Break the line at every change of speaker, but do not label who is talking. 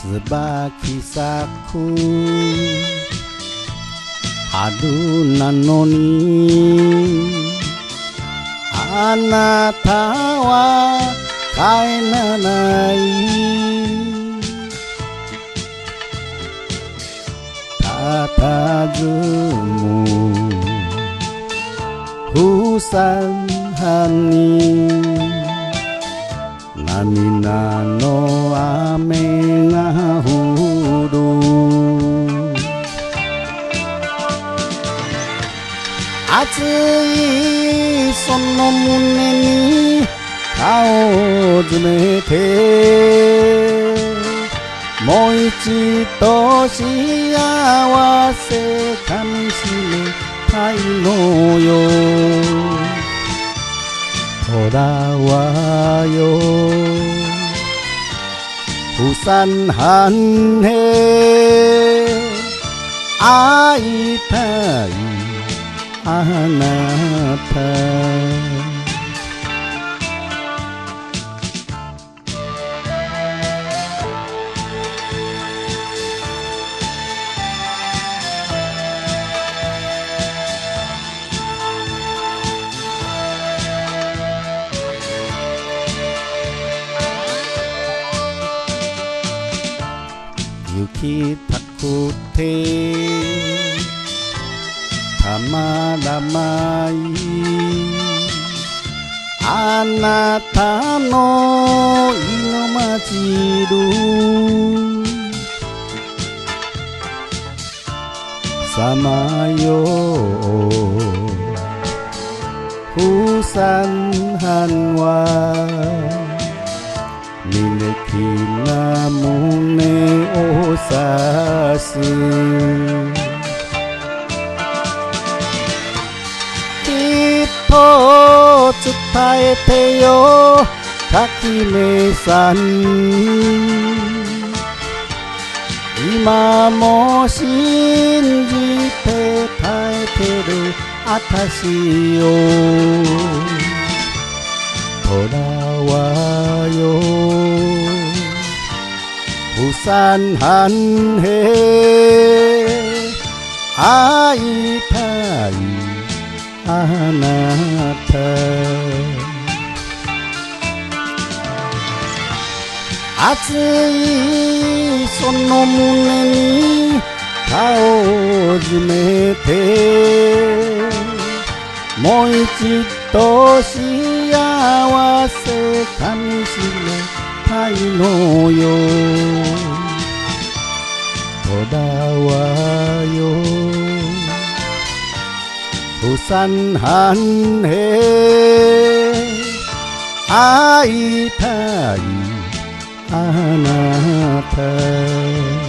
椿咲く春なのにあなたは帰らない佇む風山藩に涙の雨が降る熱いその胸に顔を詰めてもう一度幸せかみしめたいのよ虎はよ釜山藩へ会いたいあなた行きたくてたまらないあなたの色混じるさまよ釜山藩は履歴な胸を指すきっと伝えてよ垣根さん今も信じて耐えてるあたしよ虎はよ釜山藩へ会いたいあなた熱いその胸に顔を詰めてもう一度幸せかみしめたいのよ虎はよ釜山藩へ会いたいあなた